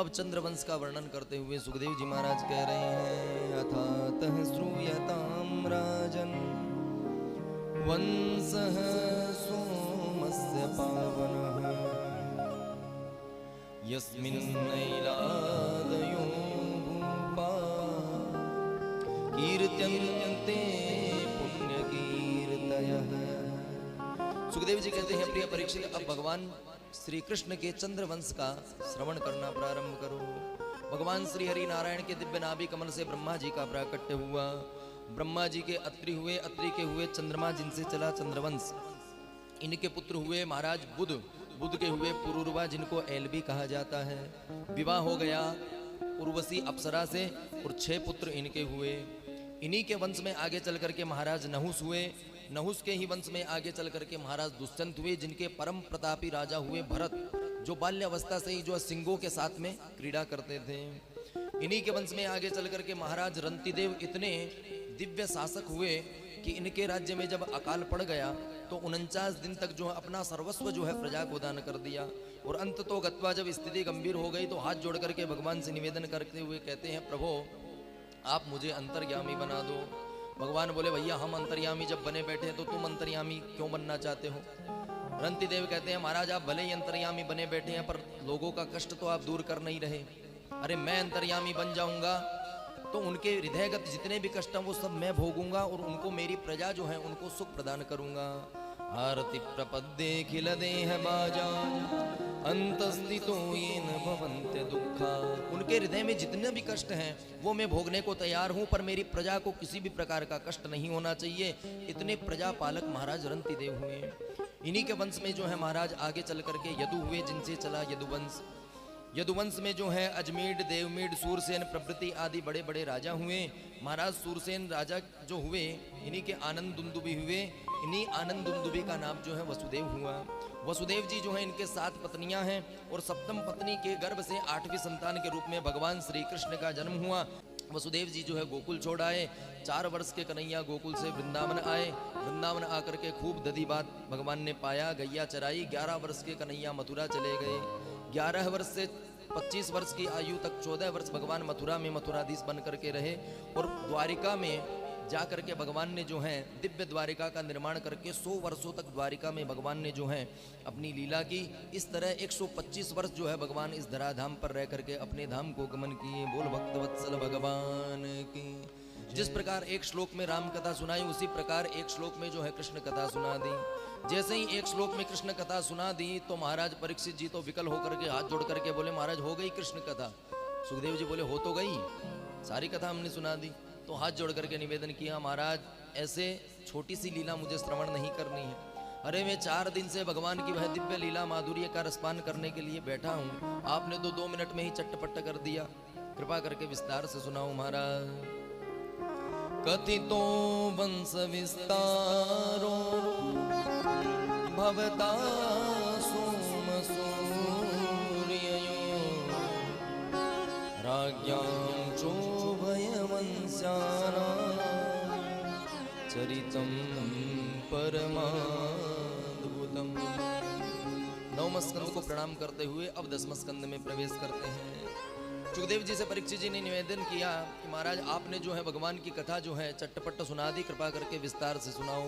अब चंद्रवंश का वर्णन करते हुए सुखदेव जी महाराज कह रहे हैं, अथातः श्रूयताम राजन वंशः सोमस्य पावनः यस्मिन्नैलादयो भूपा कीर्त्यन्ते पुण्यकीर्तयः। सुखदेव जी कहते हैं, प्रिय परीक्षित, अब भगवान श्री कृष्ण के चंद्रवंश का श्रवण करना प्रारंभ करो। भगवान श्री हरि नारायण के दिव्य नाभि कमल से ब्रह्मा जी का प्राकट्य हुआ। ब्रह्मा जी के अत्रि हुए, अत्रि के हुए चंद्रमा, जिनसे चला चंद्रवंश। इनके पुत्र हुए महाराज बुध, बुध के हुए पुरूरवा, जिनको एलबी कहा जाता है। विवाह हो गया उर्वशी अप्सरा से और 6 पुत्र इनके हुए। इन्हीं के वंश में आगे चल करके महाराज नहुस हुए। नहुस के ही वंश में आगे चल करके महाराज दुष्यंत हुए, जिनके परम प्रतापी राजा हुए भरत, जो बाल्यावस्था से ही जो सिंहों के साथ में क्रीड़ा करते थे। इन्हीं के वंश में आगे चल करके महाराज रंतिदेव इतने दिव्य शासक हुए कि इनके राज्य में जब अकाल पड़ गया तो 49 दिन तक जो है अपना सर्वस्व जो है प्रजा को दान कर दिया। और अंत तो गत्वा जब स्थिति गंभीर हो गई तो हाथ जोड़ करके भगवान से निवेदन करते हुए कहते हैं, प्रभु आप मुझे अंतर्यामी बना दो। भगवान बोले, भैया हम अंतर्यामी जब बने बैठे हैं तो तुम अंतर्यामी क्यों बनना चाहते हो? रंतिदेव कहते हैं, महाराज आप भले ही अंतर्यामी बने बैठे हैं पर लोगों का कष्ट तो आप दूर कर नहीं रहे। अरे मैं अंतर्यामी बन जाऊंगा तो उनके हृदयगत जितने भी कष्ट हैं वो सब मैं भोगूंगा और उनको, मेरी प्रजा जो है उनको सुख प्रदान करूंगा। आरति प्रपद्ये खिल देह बाजा अंतस्थितो येन भवन्त्य दुःखा। उनके हृदय में जितने भी कष्ट हैं वो मैं भोगने को तैयार हूं, पर मेरी प्रजा को किसी भी प्रकार का कष्ट नहीं होना चाहिए। इतने प्रजा पालक महाराज रंतिदेव हुए। इन्हीं के वंश में जो है महाराज आगे चल करके यदु हुए, जिनसे चला यदुवंश। यदुवंश में जो है अजमीड, देवमीड, सूरसेन प्रभृति आदि बड़े बड़े राजा हुए। महाराज सूरसेन राजा जो हुए, इन्हीं के आनंद दुंदुभी हुए। इन्हीं आनंद दुंदुभी का नाम जो है वसुदेव हुआ। वसुदेव जी जो है इनके 7 पत्नियां हैं और सप्तम पत्नी के गर्भ से 8वीं संतान के रूप में भगवान श्री कृष्ण का जन्म हुआ। वसुदेव जी जो है गोकुल छोड़ आए। 4 वर्ष के कन्हैया गोकुल से वृंदावन आए। वृंदावन आकर के खूब दधी बात भगवान ने पाया, गैया चराई। 11 वर्ष के कन्हैया मथुरा चले गए। 11 वर्ष से 25 वर्ष की आयु तक 14 वर्ष भगवान मथुरा में मथुराधीश बन करके रहे। और द्वारिका में जा करके भगवान ने जो है दिव्य द्वारिका का निर्माण करके 100 वर्षों तक द्वारिका में भगवान ने जो है अपनी लीला की। इस तरह 125 वर्ष जो है भगवान इस धराधाम पर रह करके अपने धाम को गमन किए। बोल भक्तवत्सल भगवान की। जिस प्रकार एक श्लोक में राम कथा सुनाई, उसी प्रकार एक श्लोक में जो है कृष्ण कथा सुना दी। जैसे ही एक श्लोक में कृष्ण कथा सुना दी तो महाराज परीक्षित जी तो विकल होकर के हाथ जोड़ करके बोले, महाराज हो गई कृष्ण कथा? सुखदेव जी बोले, हो तो गई, सारी कथा हमने सुना दी। तो हाथ जोड़ करके निवेदन किया, महाराज ऐसे छोटी सी लीला मुझे श्रवण नहीं करनी है। अरे मैं 4 दिन से भगवान की वह दिव्य लीला माधुर्य का रसपान करने के लिए बैठा हूँ, आपने तो 2 मिनट में ही चट्टपट्ट कर दिया। कृपा करके विस्तार से सुनाओ महाराज। कथितो वंश विस्तारो भवता सोम सूर्ययो राज्ञां चोभयवंशानां चरितं परमाद्भुतम्। 9वें स्कंद को प्रणाम करते हुए अब 10वें स्कंद में प्रवेश करते हैं। सुखदेव जी से परीक्षित जी ने निवेदन किया कि महाराज आपने जो है भगवान की कथा जो है चट्टपट्ट सुना दी, कृपा करके विस्तार से सुनाओ।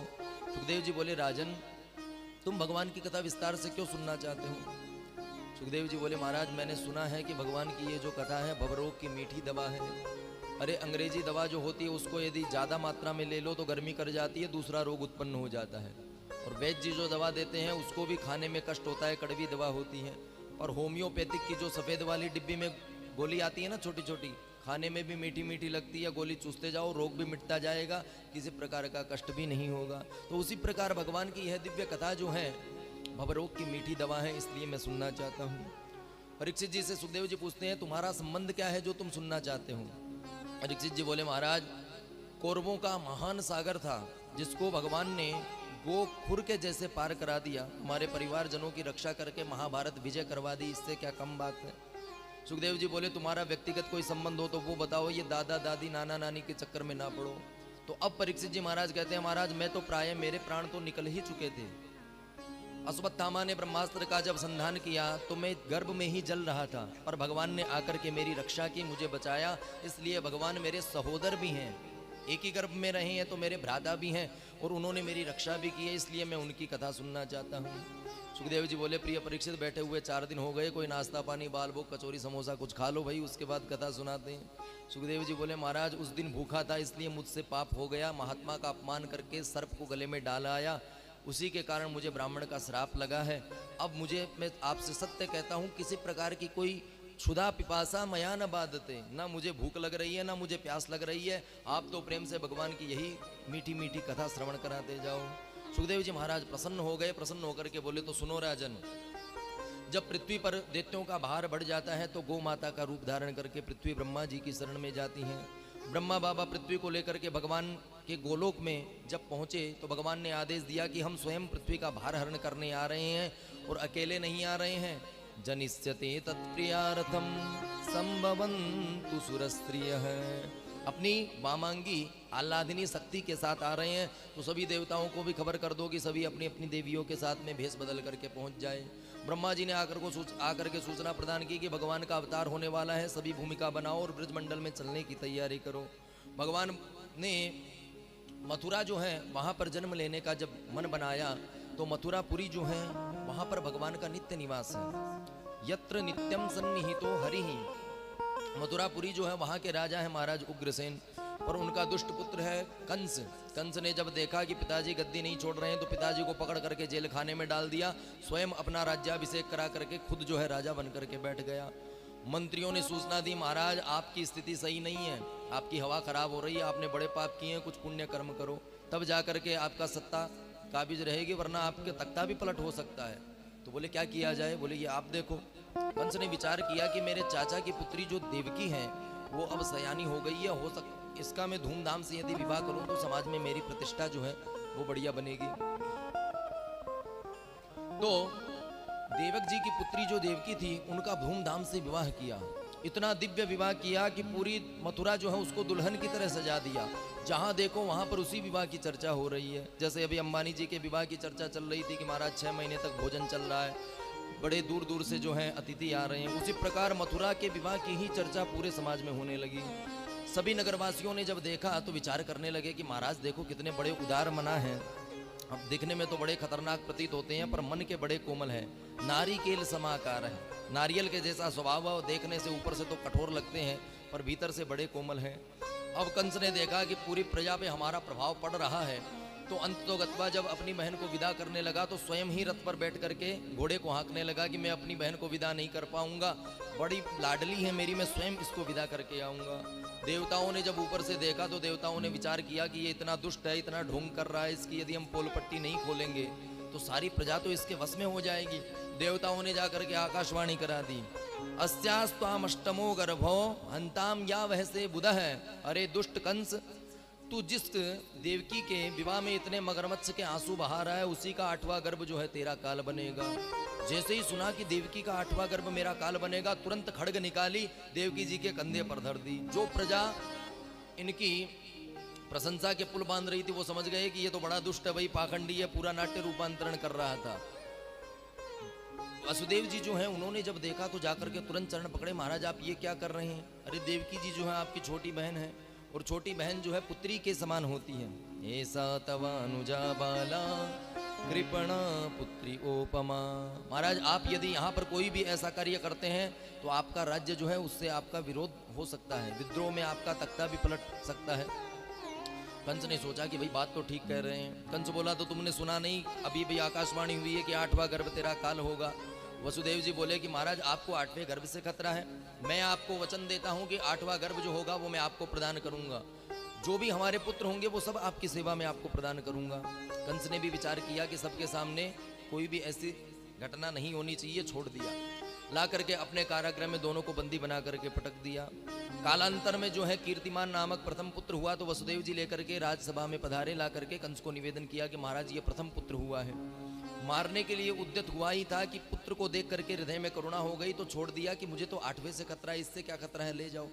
सुखदेव जी बोले, राजन तुम भगवान की कथा विस्तार से क्यों सुनना चाहते हो? सुखदेव जी बोले, महाराज मैंने सुना है कि भगवान की ये जो कथा है भवरोग की मीठी दवा है। अरे अंग्रेजी दवा जो होती है उसको यदि ज़्यादा मात्रा में ले लो तो गर्मी कर जाती है, दूसरा रोग उत्पन्न हो जाता है। और वैद्य जी जो दवा देते हैं उसको भी खाने में कष्ट होता है, कड़वी दवा होती है। और होम्योपैथिक की जो सफ़ेद वाली डिब्बी में गोली आती है ना छोटी छोटी, खाने में भी मीठी मीठी लगती है, गोली चूसते जाओ रोग भी मिटता जाएगा, किसी प्रकार का कष्ट भी नहीं होगा। तो उसी प्रकार भगवान की यह दिव्य कथा जो है भवरोग की मीठी दवा है, इसलिए मैं सुनना चाहता हूँ। परीक्षित जी से सुखदेव जी पूछते हैं, तुम्हारा संबंध क्या है जो तुम सुनना चाहते हो? परीक्षित जी बोले, महाराज कौरवों का महान सागर था जिसको भगवान ने गोखुर के जैसे पार करा दिया। हमारे परिवारजनों की रक्षा करके महाभारत विजय करवा दी, इससे क्या कम बात है? सुखदेव जी बोले, तुम्हारा व्यक्तिगत कोई संबंध हो तो वो बताओ, ये दादा दादी नाना नानी के चक्कर में ना पड़ो। तो अब परीक्षित जी महाराज कहते हैं, महाराज मैं तो प्राय मेरे प्राण तो निकल ही चुके थे, अश्वत्थामा ने ब्रह्मास्त्र का जब संधान किया तो मैं गर्भ में ही जल रहा था, पर भगवान ने आकर के मेरी रक्षा की, मुझे बचाया। इसलिए भगवान मेरे सहोदर भी हैं, एक ही गर्भ में रहे हैं तो मेरे भ्राता भी हैं और उन्होंने मेरी रक्षा भी की है, इसलिए मैं उनकी कथा सुनना चाहता हूँ। सुखदेव जी बोले, प्रिय परीक्षित, बैठे हुए 4 दिन हो गए, कोई नाश्ता पानी बाल भोग कचौरी समोसा कुछ खा लो भाई, उसके बाद कथा सुनाते हैं। सुखदेव जी बोले, महाराज उस दिन भूखा था इसलिए मुझसे पाप हो गया, महात्मा का अपमान करके सर्प को गले में डाल आया, उसी के कारण मुझे ब्राह्मण का श्राप लगा है। अब मैं आपसे सत्य कहता हूँ, किसी प्रकार की कोई क्षुधा पिपासा मया न बाधते, ना मुझे भूख लग रही है ना मुझे प्यास लग रही है, आप तो प्रेम से भगवान की यही मीठी मीठी कथा श्रवण कराते जाओ। सुखदेव जी महाराज प्रसन्न हो गए, प्रसन्न होकर के बोले, तो सुनो राजन, जब पृथ्वी पर दैत्यों का भार बढ़ जाता है तो गौ माता का रूप धारण करके पृथ्वी ब्रह्मा जी की शरण में जाती हैं। ब्रह्मा बाबा पृथ्वी को लेकर के भगवान के गोलोक में जब पहुंचे तो भगवान ने आदेश दिया कि हम स्वयं पृथ्वी का भार हरण करने आ रहे हैं और अकेले नहीं आ रहे हैं। जनिष्यते तत्प्रियार्थम संभवन्तु सुरस्त्रियः, अपनी वामांगी आह्लादिनी शक्ति के साथ आ रहे हैं, तो सभी देवताओं को भी खबर कर दो कि सभी अपनी अपनी देवियों के साथ में भेष बदल करके पहुंच जाए। ब्रह्मा जी ने आकर के सूचना प्रदान की कि भगवान का अवतार होने वाला है, सभी भूमिका बनाओ और ब्रजमंडल में चलने की तैयारी करो। भगवान ने मथुरा जो है वहाँ पर जन्म लेने का जब मन बनाया तो मथुरापुरी जो है वहाँ पर भगवान का नित्य निवास है। यत्र नित्यम सन्निहितो हरिहि, मथुरापुरी जो है वहाँ के राजा है महाराज उग्रसेन, और उनका दुष्ट पुत्र है कंस। कंस ने जब देखा कि पिताजी गद्दी नहीं छोड़ रहे हैं तो पिताजी को पकड़ करके जेल खाने में डाल दिया, स्वयं अपना राज्याभिषेक करा करके खुद जो है राजा बन करके बैठ गया। मंत्रियों ने सूचना दी, महाराज आपकी स्थिति सही नहीं है, आपकी हवा खराब हो रही है, आपने बड़े पाप किए हैं, कुछ पुण्य कर्म करो, तब जा करके आपका सत्ता काबिज रहेगी, वरना आपके तख्ता भी पलट हो सकता है। तो बोले क्या किया जाए? बोले ये आप देखो। कंस ने विचार किया कि मेरे चाचा की पुत्री जो देवकी है वो अब सयानी हो गई है, हो सक इसका मैं धूमधाम से यदि विवाह करूं तो समाज में मेरी प्रतिष्ठा जो है वो बढ़िया बनेगी। तो देवक जी की पुत्री जो देवकी थी उनका धूमधाम से विवाह किया, इतना दिव्य विवाह किया कि पूरी मथुरा जो है उसको दुल्हन की तरह सजा दिया। जहां देखो वहां पर उसी विवाह की चर्चा हो रही है। जैसे अभी अंबानी जी के विवाह की चर्चा चल रही थी कि महाराज 6 महीने तक भोजन चल रहा है, बड़े दूर दूर से जो है अतिथि आ रहे हैं, उसी प्रकार मथुरा के विवाह की ही चर्चा पूरे समाज में होने लगी। सभी नगरवासियों ने जब देखा तो विचार करने लगे कि महाराज देखो कितने बड़े उदार मना हैं, अब दिखने में तो बड़े खतरनाक प्रतीत होते हैं पर मन के बड़े कोमल हैं, नारिकेल समाकार है, नारियल के जैसा स्वभाव है, देखने से ऊपर से तो कठोर लगते हैं पर भीतर से बड़े कोमल हैं। अब कंस ने देखा कि पूरी प्रजा पे हमारा प्रभाव पड़ रहा है, तो अंततोगत्वा जब अपनी बहन को विदा करने लगा तो स्वयं ही रथ पर बैठ करके घोड़े को हाँकने लगा कि मैं अपनी बहन को विदा नहीं कर पाऊंगा, बड़ी लाडली है मेरी, मैं स्वयं इसको विदा करके आऊंगा। देवताओं ने जब ऊपर से देखा तो देवताओं ने विचार किया कि ये इतना दुष्ट है, इतना ढोंग कर रहा है, इसकी यदि हम पोल पट्टी नहीं खोलेंगे तो सारी प्रजा तो इसके वश में हो जाएगी। देवताओं ने जाकर के आकाशवाणी करा दी, अस्यास्त्वामष्टमो गर्भो हंताम या वह से बुध है। अरे दुष्ट कंस, तू जिस देवकी के विवाह में इतने मगरमच्छ के आंसू बहा रहा है उसी का 8वां गर्भ जो है तेरा काल बनेगा। जैसे ही सुना कि देवकी का 8वां गर्भ मेरा काल बनेगा, तुरंत खड्ग निकाली, देवकी जी के कंधे पर धर दी। जो प्रजा इनकी प्रशंसा के पुल बांध रही थी वो समझ गए कि ये तो बड़ा दुष्ट है भाई, पाखंडी है, पूरा नाट्य रूपांतरण कर रहा था। वसुदेव जी जो हैं उन्होंने जब देखा तो जाकर के तुरंत चरण पकड़े, महाराज आप ये क्या कर रहे हैं? अरे देवकी जी जो है आपकी छोटी बहन है और छोटी बहन जो है पुत्री के समान होती है। ऐसा तवानुजा बाला कृपणा पुत्री ओपमा। महाराज आप यदि यहाँ पर कोई भी ऐसा कार्य करते हैं तो आपका राज्य जो है उससे आपका विरोध हो सकता है, विद्रोह में आपका तख्ता भी पलट सकता है। कंस ने सोचा कि भाई बात तो ठीक कह रहे हैं। कंस बोला तो तुमने सुना नहीं, अभी भी आकाशवाणी हुई है कि 8वां गर्भ तेरा काल होगा। वसुदेव जी बोले कि महाराज आपको 8वें गर्भ से खतरा है, मैं आपको वचन देता हूं कि 8वां गर्भ जो होगा वो मैं आपको प्रदान करूंगा, जो भी हमारे पुत्र होंगे वो सब आपकी सेवा में आपको प्रदान करूंगा। कंस ने भी विचार किया कि सबके सामने कोई भी ऐसी घटना नहीं होनी चाहिए, छोड़ दिया। ला करके अपने कारागृह में दोनों को बंदी बना करके पटक दिया। कालांतर में जो है कीर्तिमान नामक प्रथम पुत्र हुआ तो वसुदेव जी लेकर के राजसभा में पधारे। ला करके कंस को निवेदन किया कि महाराज ये प्रथम पुत्र हुआ है। मारने के लिए उद्यत हुआ ही था कि पुत्र को देख करके हृदय में करुणा हो गई तो छोड़ दिया कि मुझे तो 8वें से खतरा है, इससे क्या खतरा है, ले जाओ।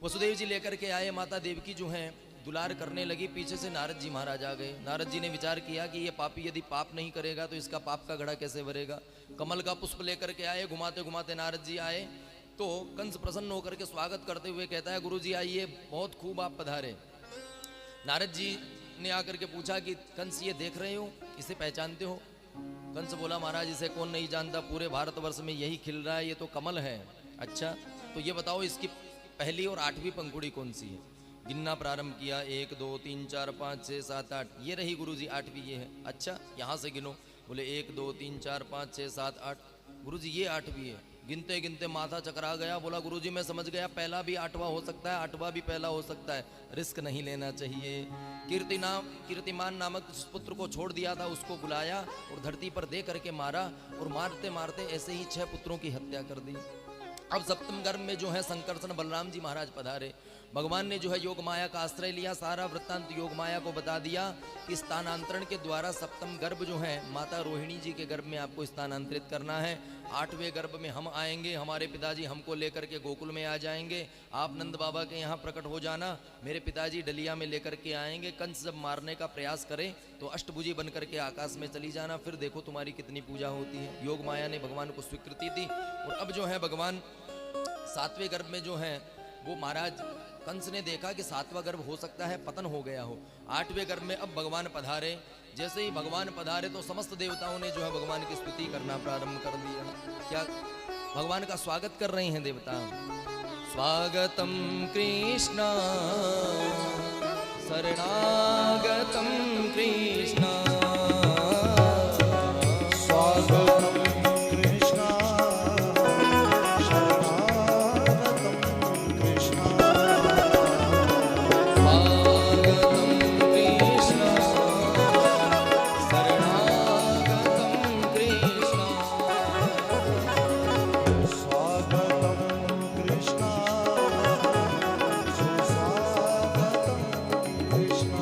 वसुदेव जी लेकर के आए। माता देवकी जो हैं दुलार करने लगी, पीछे से नारद जी महाराज आ गए। नारद जी ने विचार किया कि ये पापी यदि पाप नहीं करेगा तो इसका पाप का घड़ा कैसे भरेगा। कमल का पुष्प लेकर के आए, घुमाते घुमाते नारद जी आए तो कंस प्रसन्न होकर के स्वागत करते हुए कहता है, गुरु जी आइए, बहुत खूब आप पधारे। नारद जी ने आकर के पूछा कि कंस ये देख रहे हो, इसे पहचानते हो? कंस बोला, महाराज इसे कौन नहीं जानता, पूरे भारतवर्ष में यही खिल रहा है, ये तो कमल है। अच्छा तो ये बताओ इसकी पहली और 8वीं पंखुड़ी कौन सी है? गिनना प्रारंभ किया, 1 2 3 4 5 6 7 8, ये रही गुरुजी 8वीं ये है। अच्छा यहाँ से गिनो। बोले 1 2 3 4 5 6 7 8, गुरुजी ये 8वीं है। गिनते गिनते माथा चकरा गया, बोला गुरुजी मैं समझ गया, पहला भी 8वां हो सकता है, 8वां भी पहला हो सकता है, रिस्क नहीं लेना चाहिए। कीर्तिमान नामक जिस पुत्र को छोड़ दिया था उसको बुलाया और धरती पर दे करके मारा, और मारते मारते ऐसे ही 6 पुत्रों की हत्या कर दी। अब सप्तम गर्भ में जो है संकर्षण बलराम जी महाराज पधारे। भगवान ने जो है योग माया का आश्रय लिया, सारा वृत्तांत योग माया को बता दिया कि स्थानांतरण के द्वारा सप्तम गर्भ जो है माता रोहिणी जी के गर्भ में आपको स्थानांतरित करना है। 8वें गर्भ में हम आएंगे, हमारे पिताजी हमको लेकर के गोकुल में आ जाएंगे, आप नंद बाबा के यहाँ प्रकट हो जाना, मेरे पिताजी डलिया में लेकर के आएंगे। कंस जब मारने का प्रयास करे तो अष्टभुजी बन करके आकाश में चली जाना, फिर देखो तुम्हारी कितनी पूजा होती है। योग माया ने भगवान को स्वीकृति दी। और अब जो है भगवान 7वें गर्भ में जो है वो महाराज कंस ने देखा कि 7वां गर्भ हो सकता है पतन हो गया हो। 8वें गर्भ में अब भगवान पधारे। जैसे ही भगवान पधारे तो समस्त देवताओं ने जो है भगवान की स्तुति करना प्रारंभ कर दिया। क्या भगवान का स्वागत कर रहे हैं देवता? स्वागतम कृष्ण शरणागतम कृष्ण, स्वागतम कृष्ण शरणागतम कृष्ण, स्वागतम कृष्ण शरणागतम कृष्ण, स्वागतम कृष्ण सुस्वागतम कृष्ण,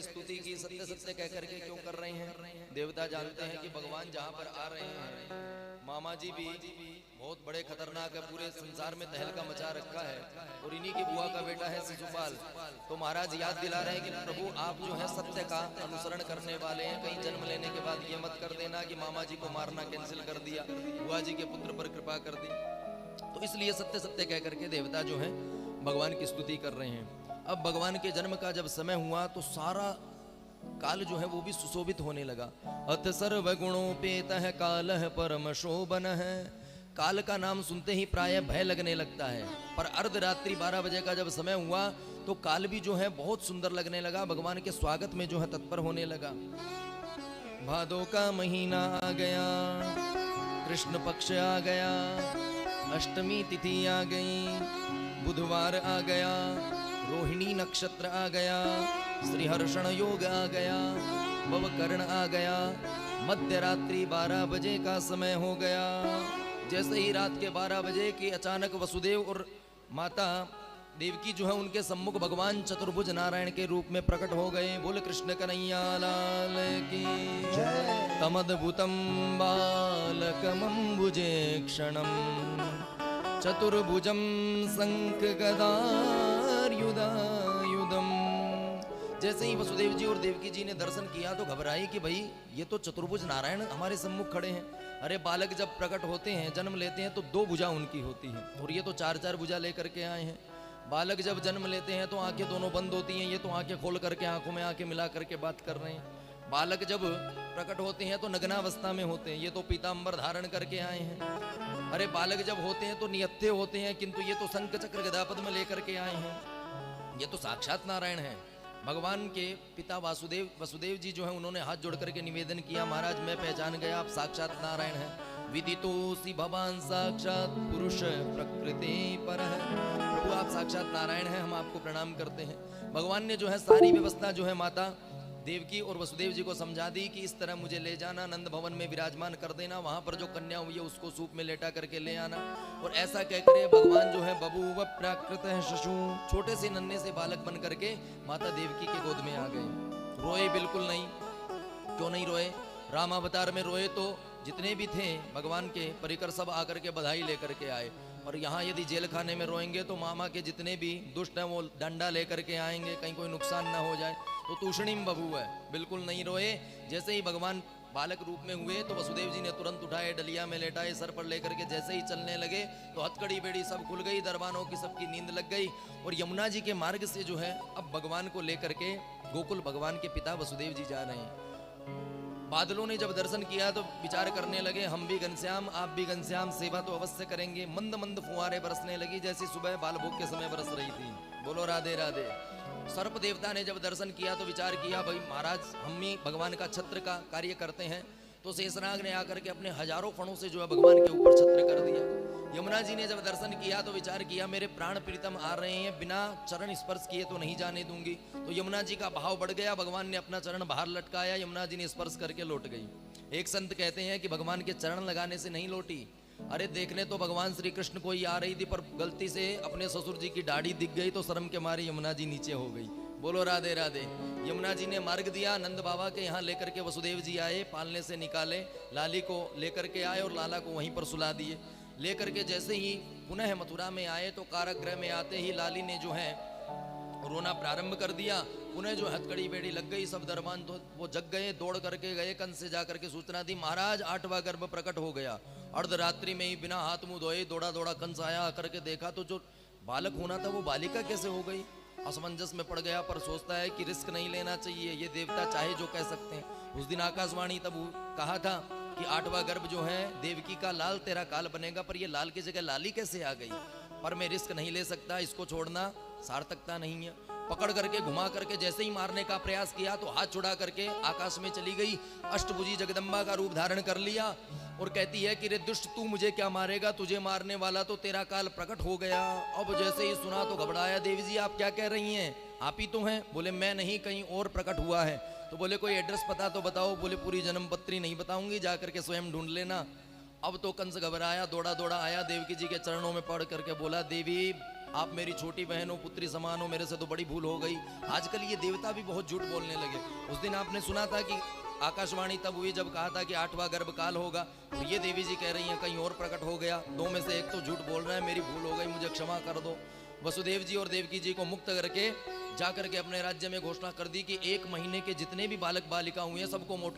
स्तुति की, सत्य सत्य कह करके क्यों कर रहे हैं? देवता जानते हैं कि भगवान जहाँ पर आ रहे हैं, मामा जी भी बहुत बड़े खतरनाक है, पूरे संसार में तहलका मचा रखा है, और इन्हीं की बुआ का बेटा है शिशुपाल। तो महाराज याद दिला रहे हैं कि प्रभु आप जो है सत्य का अनुसरण करने वाले हैं, कहीं जन्म लेने के बाद ये मत कर देना कि मामा जी को मारना कैंसिल कर दिया, बुआ जी के पुत्र पर कृपा कर दी। तो इसलिए सत्य सत्य कह करके देवता जो है भगवान की स्तुति कर रहे हैं। अब भगवान के जन्म का जब समय हुआ तो सारा काल जो है वो भी सुशोभित होने लगा। अथ सर्व गुणोपेतः कालः परम शोभन है। काल का नाम सुनते ही प्राय भय लगने लगता है, पर अर्धरात्रि 12 बजे का जब समय हुआ तो काल भी जो है बहुत सुंदर लगने लगा, भगवान के स्वागत में जो है तत्पर होने लगा। भादों का महीना आ गया, कृष्ण पक्ष आ गया, अष्टमी तिथि आ गई, बुधवार आ गया, रोहिणी नक्षत्र आ गया, श्रीहर्षण योग आ गया, भवकर्ण आ गया, मध्य रात्रि 12 बजे का समय हो गया। जैसे ही रात के 12 बजे की अचानक वसुदेव और माता देवकी जो है उनके सम्मुख भगवान चतुर्भुज नारायण के रूप में प्रकट हो गए। बोल कृष्ण कन्हैया लाल की जय। तमद्भुतम बालकमंबुजे क्षणम चतुर्भुजम शंख गदायुधायुधम। जैसे ही वसुदेव जी और देवकी जी ने दर्शन किया तो घबराई कि भाई ये तो चतुर्भुज नारायण हमारे सम्मुख खड़े हैं। अरे बालक जब प्रकट होते हैं, जन्म लेते हैं तो 2 भुजा उनकी होती है, और ये तो 4-4 भुजा लेकर के आए हैं। बालक जब जन्म लेते हैं तो आंखें दोनों बंद होती हैं, ये तो आंखें खोल करके आंखों में आंखें मिला करके बात कर रहे हैं। बालक जब प्रकट होते हैं तो नग्नावस्था में होते हैं, ये तो पीतांबर धारण करके आए हैं। अरे बालक जब होते हैं तो नियत्थे होते हैं, किंतु ये तो शंख चक्र गदा पद्म लेकर के आए हैं। ये तो साक्षात नारायण हैं। भगवान के पिता वसुदेव जी जो है उन्होंने हाथ जोड़ करके निवेदन किया, महाराज मैं पहचान गया आप साक्षात नारायण हैं। विदितोऽसि भवान साक्षात पुरुष प्रकृति पर है। प्रभु आप साक्षात नारायण हैं, हम आपको प्रणाम करते हैं। भगवान ने जो है सारी व्यवस्था जो है माता देवकी और वसुदेव जी को समझा दी कि इस तरह मुझे ले जाना, नंद भवन में विराजमान कर देना, वहां पर जो कन्या हुई है उसको सूप में लेटा करके ले आना। और ऐसा कहकर भगवान जो है बभूव प्राकृतः शशु, छोटे से नन्हे से बालक बन करके माता देवकी के गोद में आ गए। रोए बिल्कुल नहीं। क्यों नहीं रोए? राम अवतार में रोए तो जितने भी थे भगवान के परिकर सब आकर के बधाई लेकर के आए, और यहाँ यदि जेल खाने में रोएंगे तो मामा के जितने भी दुष्ट हैं वो डंडा लेकर के आएंगे, कहीं कोई नुकसान ना हो जाए। तो तूषणीम बभू है, बिल्कुल नहीं रोए। जैसे ही भगवान बालक रूप में हुए तो वसुदेव जी ने तुरंत उठाए, डलिया में लेटाए, सर पर लेकर के जैसे ही चलने लगे तो हथकड़ी बेड़ी सब खुल गई, दरबानों की सबकी नींद लग गई। और यमुना जी के मार्ग से जो है अब भगवान को लेकर के गोकुल भगवान के पिता वसुदेव जी जा रहे हैं। बादलों ने जब दर्शन किया तो विचार करने लगे, हम भी घनश्याम आप भी घनश्याम, सेवा तो अवश्य करेंगे। मंद मंद फुहारें बरसने लगी जैसी सुबह बालभोग के समय बरस रही थी। बोलो राधे राधे। सर्प देवता ने जब दर्शन किया तो विचार किया, भाई महाराज हम ही भगवान का छत्र का कार्य करते हैं। तो शेषनाग ने आकर के अपने हजारों फणों से जो है भगवान के ऊपर छत्र कर दिया। यमुना जी ने जब दर्शन किया तो विचार किया, मेरे प्राण प्रीतम आ रहे हैं, बिना चरण स्पर्श किए तो नहीं जाने दूंगी। तो यमुना जी का भाव बढ़ गया, भगवान ने अपना चरण बाहर लटकाया, यमुना जी ने स्पर्श करके लौट गई। एक संत कहते हैं कि भगवान के चरण लगाने से नहीं लौटी, अरे देखने तो भगवान श्री कृष्ण को ही आ रही थी, पर गलती से अपने ससुर जी की दाढ़ी दिख गई तो शर्म के मारे यमुना जी नीचे हो गई। बोलो राधे राधे। यमुना जी ने मार्ग दिया, नंद बाबा के यहाँ लेकर के वसुदेव जी आए, पालने से निकाले, लाली को लेकर के आए और लाला को वहीं पर सुला दिए। लेकर के जैसे ही पुनः मथुरा में आए तो कारागृह में आते ही लाली ने जो है रोना प्रारंभ कर दिया। पुनः जो हथकड़ी बेड़ी लग गई, सब दरबान तो वो जग गए, दौड़ करके गए, कंस से जाकर के सूचना दी, महाराज 8वां गर्भ प्रकट हो गया। अर्धरात्रि में ही बिना हाथ मुंह धोए दौड़ा दौड़ा कंस आया, करके देखा तो जो बालक होना था वो बालिका कैसे हो गई। असमंजस में पड़ गया, पर सोचता है कि रिस्क नहीं लेना चाहिए, ये देवता चाहे जो कह सकते हैं। उस दिन आकाशवाणी तब कहा था कि 8वां गर्भ जो है देवकी का लाल तेरा काल बनेगा, पर ये लाल की जगह लाली कैसे आ गई। पर मैं रिस्क नहीं ले सकता, इसको छोड़ना सार्थकता नहीं है। पकड़ करके घुमा करके जैसे ही मारने का प्रयास किया तो हाथ छुड़ा करके आकाश में चली गई, अष्टभुजी जगदम्बा का रूप धारण कर लिया और कहती है कि रे दुष्ट तू मुझे क्या मारेगा, तुझे मारने वाला तो तेरा काल प्रकट हो गया। अब जैसे ही सुना तो घबराया, देवी जी आप क्या कह रही हैं, आप ही तो हैं। बोले मैं नहीं, कहीं और प्रकट हुआ है। तो बोले कोई एड्रेस पता तो बताओ। बोले पूरी जन्म पत्री नहीं बताऊंगी, जा करके स्वयं ढूंढ लेना। अब तो कंस घबराया, दौड़ा दौड़ा आया, देवकी जी के चरणों में पड़ करके बोला, देवी आप मेरी छोटी बहन हो, पुत्री समान हो, मेरे से तो बड़ी भूल हो गई। आजकल ये देवता भी बहुत झूठ बोलने लगे। उस दिन आपने सुना था कि आकाशवाणी तब हुई जब कहा था कि 8वां गर्भकाल होगा, और ये देवी जी कह रही हैं कहीं और प्रकट हो गया। दो में से एक तो झूठ बोल रहा है, मेरी भूल हो गई, मुझे क्षमा कर दो। वसुदेव जी और देवकी जी को मुक्त करके जाकर के अपने राज्य में घोषणा कर दी कि 1 महीने के जितने भी बालक बालिका हुए हैं सबको मौत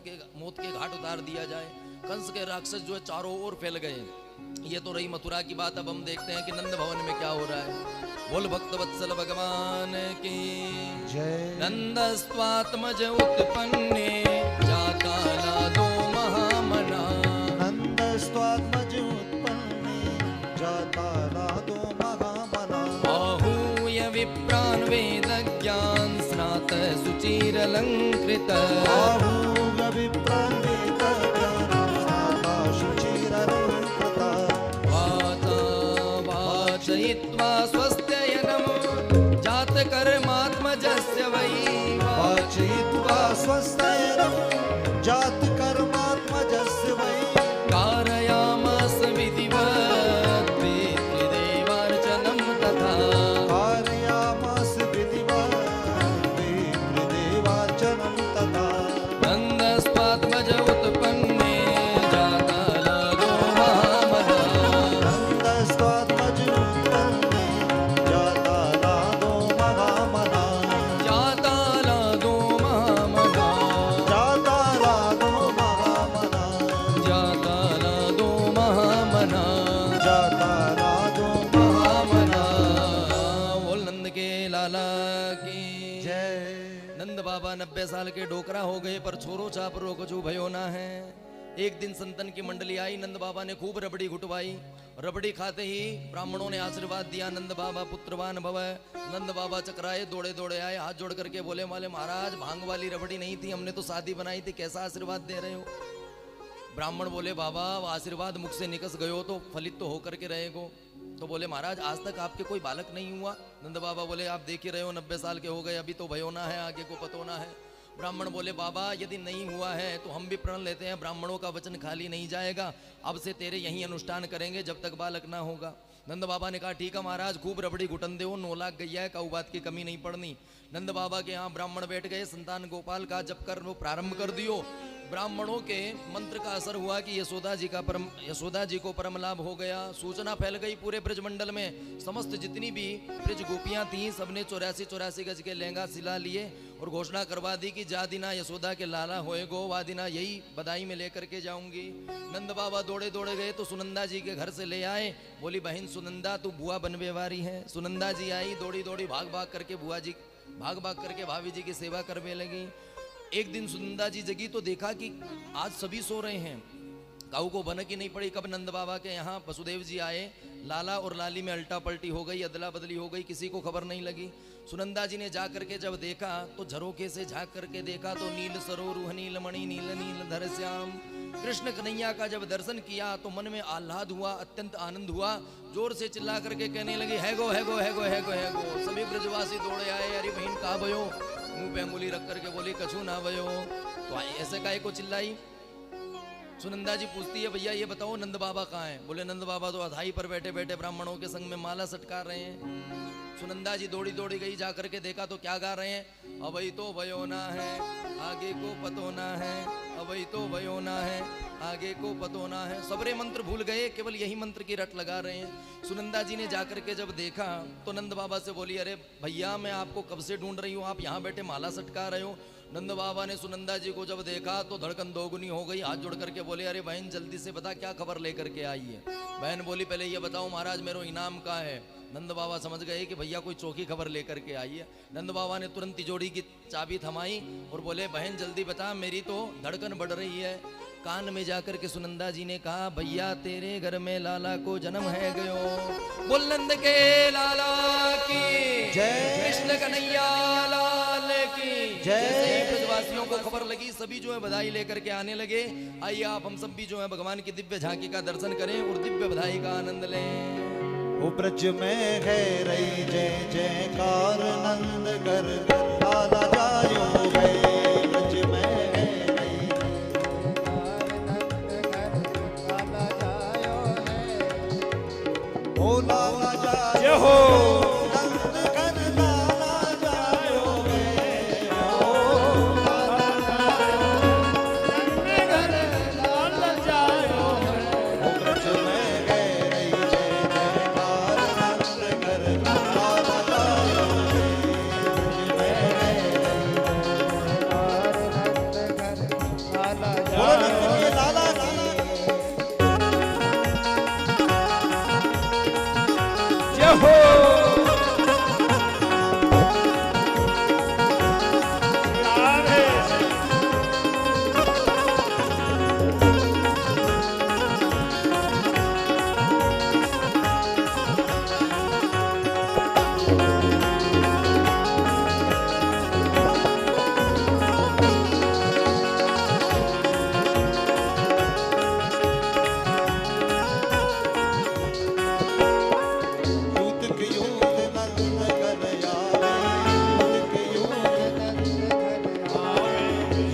के घाट उतार दिया जाए। कंस के राक्षस जो है चारों ओर फैल गए। ये तो रही मथुरा की बात। अब हम देखते हैं कि नंद भवन में क्या हो रहा है। बोल भक्त वत्सल भगवान की जय। नंदस्त्वात्मज उत्पन्ने जाता लादो महामना। नंदस्त्वात्मज उत्पन्ने जाता लादो महामना। आहूय विप्रान् वेदज्ञान् स्नात सुचिरलङ्कृत। आहूय विप्रान् वेदज्ञान् स्नाता शुचिरलङ्कृत। वाचयित्वा स्वस्त्ययनं जातकर्मात्मजस्य वै। वाचयित्वा स्वस्त्ययनं जातकर्मात्मजस्य वै। कारयामास विधिवत् पितृदेवार्चनं तथा। कारयामास विधिवत् पितृदेवार्चनं तथा। नन्दस्त्वात्मज उत्पन्ने जाता लादो महामना। नन्दस्त्वात्मज उत्पन्ने जाता लादो महामना। जाता लादो महामना। जाता लादो महामना। जाता लादो महामना। जाता लादो महामना। बोल नंद के लाला की जय। नंद बाबा 90 साल के डोकरा हो गए, पर छोरो चापरो कछु भयो ना है। एक दिन संतन की मंडली आई, नंद बाबा ने खूब रबड़ी घुटवाई। रबड़ी खाते ही ब्राह्मणों ने आशीर्वाद दिया, नंद बाबा पुत्रवान भव। नंद बाबा चकराए, दौड़े दौड़े आए, हाथ जोड़ करके बोले माले महाराज भांग वाली रबड़ी नहीं थी, हमने तो शादी बनाई थी, कैसा आशीर्वाद दे रहे हो। ब्राह्मण बोले बाबा आशीर्वाद मुख से निकस गयो तो फलित तो होकर के रहेगो। तो बोले महाराज आज तक आपके कोई बालक नहीं हुआ। नंद बाबा बोले आप देख ही रहे हो 90 साल के हो गए, अभी तो भयो ना है, आगे को पतो ना है। ब्राह्मण बोले बाबा यदि नहीं हुआ है तो हम भी प्रण लेते हैं, ब्राह्मणों का वचन खाली नहीं जाएगा, अब से तेरे यही अनुष्ठान करेंगे जब तक बालक ना होगा। नंद बाबा ने कहा ठीक है महाराज, खूब रबड़ी घुटन दे, 9 लाख गैया है, काऊ बात की कमी नहीं पड़नी। नंद बाबा के यहाँ ब्राह्मण बैठ गए, संतान गोपाल का जप कर वो प्रारंभ कर दियो। ब्राह्मणों के मंत्र का असर हुआ कि यशोदा जी को परम लाभ हो गया। सूचना फैल गई पूरे ब्रजमंडल में। समस्त जितनी भी ब्रज गोपियां थीं सबने 84 गज के लहंगा सिला लिए और घोषणा करवा दी कि जा दिना यशोदा के लाला होएगो, वा दिना यही बधाई में लेकर के जाऊंगी। नंद बाबा दौड़े दौड़े गए तो सुनंदा जी के घर से ले आए। बोली बहन सुनंदा तू बुआ बनवे वारी है। सुनंदा जी आई, दौड़ी दौड़ी भाग भाग करके भाभी जी की सेवा करने लगी। एक दिन सुनंदा जी जगी तो देखा कि आज सभी सो रहे हैं, काऊ को भनक ही नहीं पड़ी। कब नंद बाबा के यहाँ वसुदेव जी आए, लाला और लाली में अल्टा पलटी हो गई, अदला बदली हो गई, किसी को खबर नहीं लगी। सुनंदा जी ने जा करके जब देखा तो झरोके से झांक करके देखा तो नील सरो रूह नील मणि नील नील धर श्याम कृष्ण कन्हैया का जब दर्शन किया तो मन में आह्लाद हुआ, अत्यंत आनंद हुआ। जोर से चिल्ला करके कहने लगी है गो है गो है गो है गो है गो। सभी ब्रजवासी दौड़े आए, अरे बहन कहाँ भयो। मुंह पे अंगुली रख करके बोली कछु ना भयो। तो ऐसे काहे को चिल्लाई। सुनंदा जी पूछती है भैया ये बताओ नंद बाबा कहाँ हैं। बोले नंद बाबा तो अधाई पर बैठे बैठे ब्राह्मणों के संग में माला सटकार रहे हैं। सुनंदा जी दौड़ी दौड़ी गई, जा करके देखा तो क्या गा रहे हैं, अबई तो भयो ना है आगे को पतो ना है, अबई तो भयो ना है आगे को पतो ना है। सबरे मंत्र भूल गए, केवल यही मंत्र की रट लगा रहे हैं। सुनंदा जी ने जाकर के जब देखा तो नंद बाबा से बोली अरे भैया मैं आपको कब से ढूंढ रही हूँ, आप यहाँ बैठे माला सटका रहे हो। नंद बाबा ने सुनंदा जी को जब देखा तो धड़कन दोगुनी हो गई, हाथ जोड़ करके बोले अरे बहन जल्दी से बता क्या खबर लेकर के आई है। बहन बोली पहले ये बताओ महाराज मेरा इनाम कहाँ है। नंद बाबा समझ गए कि भैया कोई चौकी खबर लेकर के आई है। नंद बाबा ने तुरंत तिजोरी की चाबी थमाई और बोले बहन जल्दी बता, मेरी तो धड़कन बढ़ रही है। कान में जाकर के सुनंदा जी ने कहा भैया तेरे घर में लाला को जन्म है गयो। बोल नंद के लाला की जय। कृष्ण कन्हैया लाल की जय। जैसे ही ब्रजवासियों को खबर लगी सभी जो है बधाई लेकर के आने लगे। आइए आप हम सब भी जो है भगवान की दिव्य झांकी का दर्शन करें और दिव्य बधाई का आनंद लें। ब्रज में है रही जय जयकार नंद कर लाला जायो है। ब्रज में है रही लाला जायो है। ओ लाला जायो हो।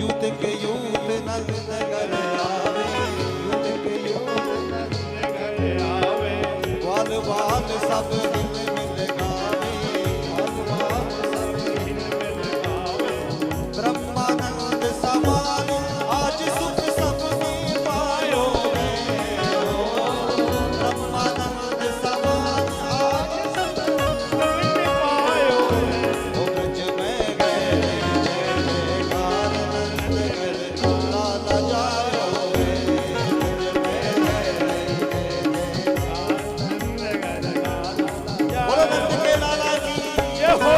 यूथ के यूथ नंद नगर आवे, यूथ के यूथ नंद नगर आवे, ग्वाल बाल सब हिल मिल गावे, ग्वाल बाल सब हिल मिल गावे, ब्रह्मानंद समान आज सुख सबने पायो है, ब्रह्मानंद समान आज सुख सबने पायो है। ओ ब्रज में गए जय जयकार नंद कर लाला जायो है, ब्रज में गए जय जयकार नंद कर लाला जायो। बोलो नंद के लाला की जय हो।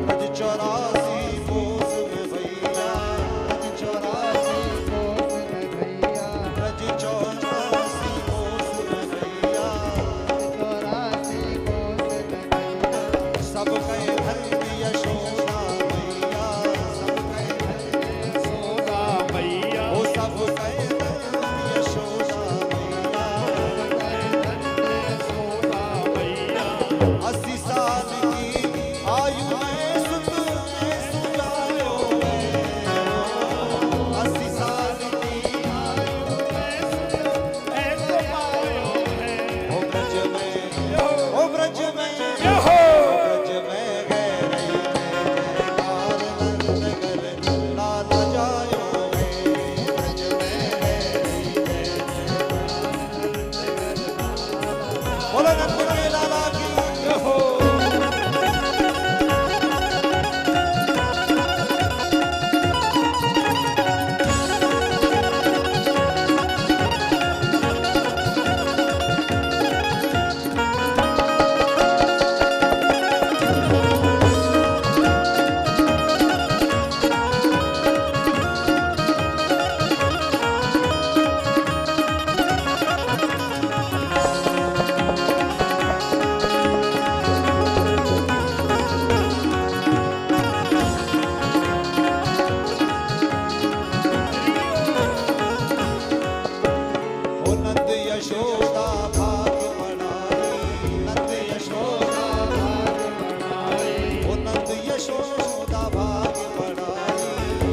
ब्रज 84 कोस में भैया, ब्रज 84 कोस में भैया, ब्रज 84 कोस में भैया, 84 कोस में भैया, सब कहे धन्य यशोदा मैया, सब कहे धन्य यशोदा मैया, ओ सब कहे धन्य यशोदा मैया, सब कहे धन्य यशोदा मैया। 80 साल की आयु में सुत में सुलायो है, 80 साल की आयु में सुत में सुलायो है। ओ ब्रज में ओ ब्रज में ब्रज में गए जय जयकार नंद कर लाला जायो है, ब्रज में गए जय जयकार नंद कर लाला। बोलो नंद के लाला की जय हो। ओ नंद यशोदा भाग बढ़ाई, नंद यशोदा भाग बढ़ाई, ओ नंद यशोदा भाग बढ़ाई,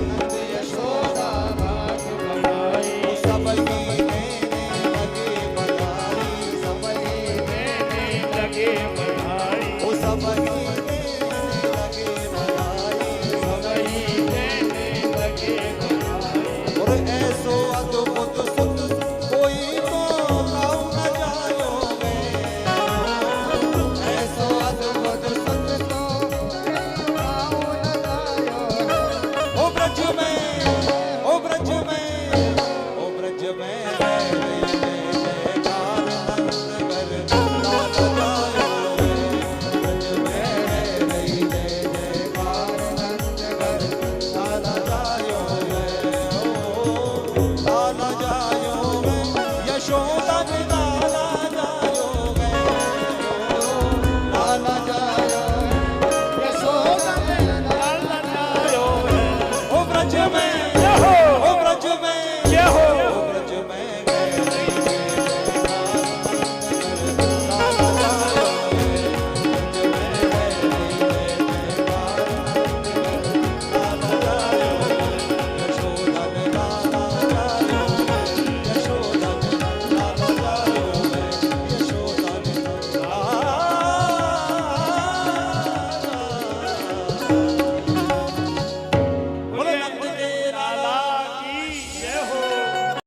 नंद यशोदा भाग बढ़ाई। ओ सब ही देने लगे बधाई, सब ही देने लगे बधाई, ओ सब ही देने लगे बधाई, सब ही देने लगे बधाई। और ऐसो अद्भुत सुख कोई तो काऊ न जायो है, ऐसो अद्भुत सुख तो काऊ न जायो है। ओ ब्रज में